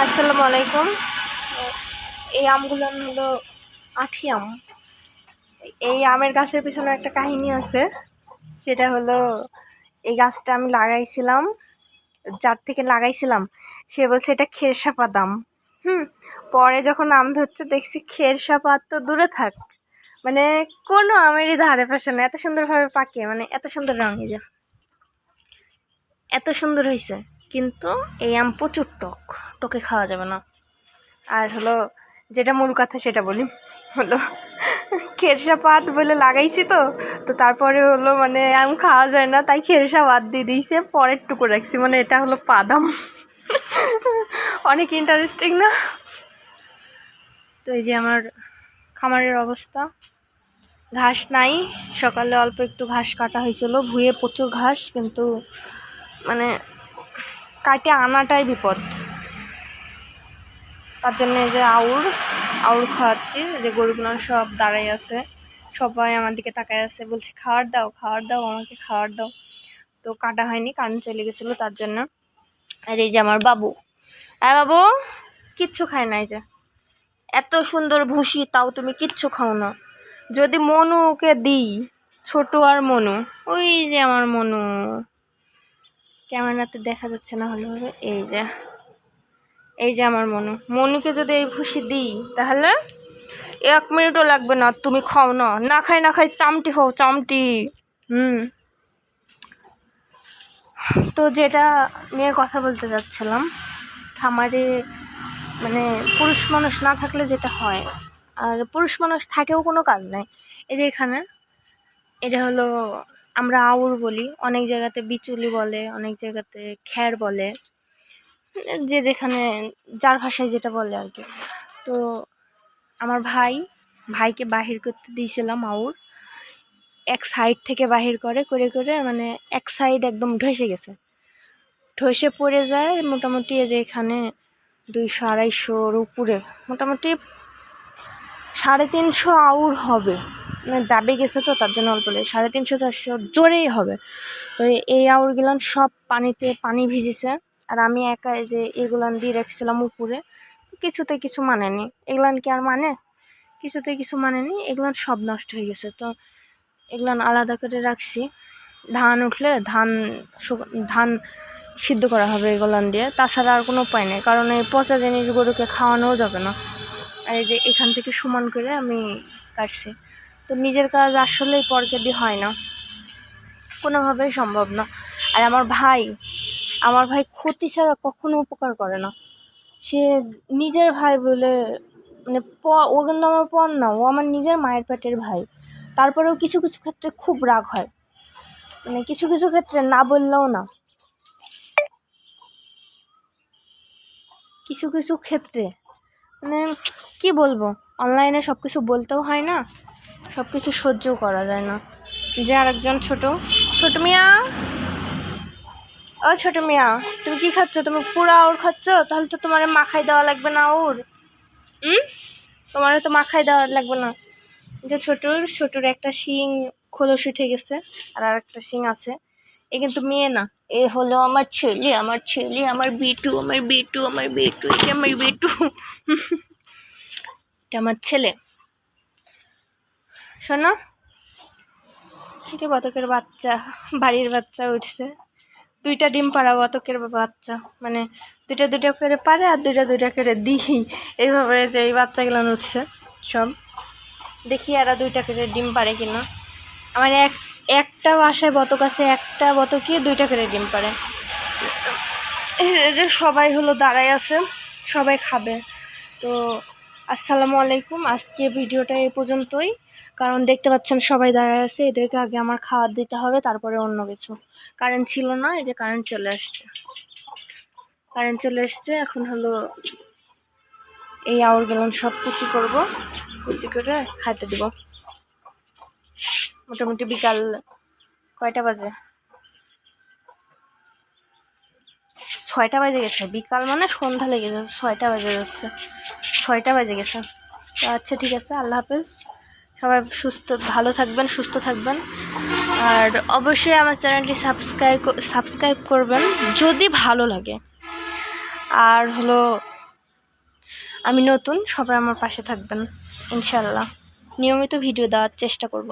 আসসালামু আলাইকুম। এই আমগুলো হলো আঁঠি আম। এই আমের গাছের পিছনে একটা কাহিনী আছে। সেটা হলো, এই গাছটা আমি লাগাইছিলাম, যার থেকে লাগাইছিলাম সে বলছে এটা খেরসাপাত আম। পরে যখন আম ধরছে দেখছি খেরসাপাত তো দূরে থাক, মানে কোনো আমেরই ধারে পাশে না, এত সুন্দরভাবে পাকে, মানে এত সুন্দর রঙ, এই যে এত সুন্দর হয়েছে। কিন্তু এই আম প্রচুর টক, টকে খাওয়া যাবে না। আর হলো, যেটা মূল কথা সেটা বলি, হলো খেরসা পাত বলে লাগাইছি তো তো তারপরে হলো মানে আম খাওয়া যায় না, তাই খেরসা পাত দিয়ে দিয়েছে, পরের টুকু রাখছি, মানে এটা হলো পাদাম। অনেক ইন্টারেস্টিং না? তো এই যে আমার খামারের অবস্থা, ঘাস নাই। সকালে অল্প একটু ঘাস কাটা হয়েছিল, ভুঁয়ে প্রচুর ঘাস, কিন্তু মানে কাটে আনাটাই বিপদ। তার জন্য এই যে আউর খাওয়াচ্ছি। যে গরুগুলো সব দাঁড়াই আছে, সবাই আমার দিকে তাকায় আছে, বলছে খাওয়ার দাও, আমাকে খাওয়ার দাও। তো কাটা হয়নি, কারেন্ট চলে গেছিলো তার জন্য। আর এই যে আমার বাবু, বাবু কিচ্ছু খায় না। এই যে এত সুন্দর ভুসি, তাও তুমি কিচ্ছু খাও না। যদি মনুকে দিই, ছোট আর মনু, ওই যে আমার মনু, ক্যামেরাতে দেখা যাচ্ছে না হলে, এই যে আমার মনুকে যদি এই ভুসি দিই, তাহলে 1 মিনিটও লাগবে না, তুমি খাও না, না খাই চামটি হও, চামটি। তো যেটা নিয়ে কথা বলতে যাচ্ছিলাম, খামারে মানে পুরুষ মানুষ না থাকলে যেটা হয়, আর পুরুষ মানুষ থাকেও কোনো কাজ নাই। এই যে এখানে এটা হলো, আমরা আউর বলি, অনেক জায়গাতে বিচুলি বলে, অনেক জায়গাতে খ্যার বলে, যে যেখানে যার ভাষায় যেটা বলে আর কি। তো আমার ভাইকে বাহির করতে দিয়েছিলাম আউর, এক সাইড থেকে বাহির করে মানে এক সাইড একদম ধসে পড়ে যায়। মোটামুটি এই যে এখানে 200-250 উপরে, মোটামুটি 350 আউর হবে, মানে দাবি গেছে তো তার জন্য অল্প, 350-400 জোরেই হবে। তো এই আউরগুলান সব পানি ভিজেছে, আর আমি একা এই যে এগুলান দিয়ে রাখছিলাম উপরে, কিছুতে কিছু মানেনি। এগুলান কি আর মানে? কিছুতে কিছু মানেনি, এগুলান সব নষ্ট হয়ে গেছে। তো এগুলান আলাদা করে রাখছি, ধান উঠলে ধান সিদ্ধ করা হবে এগুলান দিয়ে, তাছাড়া আর কোনো উপায় নেই, কারণ এই পচা জিনিস গরুকে খাওয়ানোও যাবে না। আর এই যে এখান থেকে সমান করে আমি কাটছি। তো নিজের কাজ আসলেই পরকে দিয়ে হয় না, কোনোভাবেই সম্ভব না। আর আমার ভাই ক্ষতি ছাড়া কখনো উপকার করে না। সে নিজের ভাই বলে, মানে ও কিন্তু আমার পর না, ও আমার নিজের মায়ের পেটের ভাই। তারপরেও কিছু কিছু ক্ষেত্রে খুব রাগ হয়, মানে কিছু কিছু ক্ষেত্রে না বললেও না, কিছু কিছু ক্ষেত্রে মানে কি বলবো, অনলাইনে সব কিছু বলতেও হয় না, সব কিছু সহ্যও করা যায় না। যে আরেকজন ছোট মিয়া, ও ছোট মিয়া, তুমি কি খাচ্ছ? তুমি পুরা আউর খাচ্ছ? তাহলে তো তোমার মাখাই দেওয়া লাগবে না আউর, তোমার তো মাখাই দেওয়া লাগবে না। যে ছোটর একটা শিং খোলস উঠে গেছে, আর একটা শিং আছে। এ কিন্তু মেয়ে না, এ হলো আমার ছেলে, আমার বিটু, এটা আমার বিটু। এটা আমার ছেলে। শোনো, এটা বতকের বাচ্চা, বাড়ির বাচ্চা উঠছে, 2টা ডিম পাড়া বতকের বাচ্চা, মানে 2টা করে পারে, আর 2টা করে দিই, এইভাবে যে এই বাচ্চাগুলো উঠছে সব। দেখি এরা 2টা করে ডিম পারে কিনা। আমার একটা বাসায় বতক আছে, একটা বতকই 2টা করে ডিম পারে। এই যে সবাই হলো দাঁড়ায় আছে, সবাই খাবে। তো আসসালামু আলাইকুম, আজকে ভিডিওটা এই পর্যন্তই। কারণ দেখতে পাচ্ছেন সবাই দাঁড়ায় আছে, এদেরকে আগে আমার খাবার দিতে হবে, তারপরে অন্য কিছু। কারেন্ট ছিল না, এই যে কারেন্ট চলে আসছে। এখন হলো এই আউরগুলো সব কুচি করে খাইতে দিব। মোটামুটি বিকাল কয়টা বাজে? 6টা বাজে গেছে। বিকাল মানে সন্ধ্যা লেগে যাচ্ছে, 6টা বাজে যাচ্ছে, 6টা বাজে গেছে। তো আচ্ছা, ঠিক আছে, আল্লাহ হাফেজ। সবাই ভালো থাকবেন, সুস্থ থাকবেন, আর অবশ্যই আমার চ্যানেলটি সাবস্ক্রাইব করবেন যদি ভালো লাগে। আর হলো আমি নতুন, সবাই আমার পাশে থাকবেন ইনশাল্লাহ। নিয়মিত ভিডিও দেওয়ার চেষ্টা করব।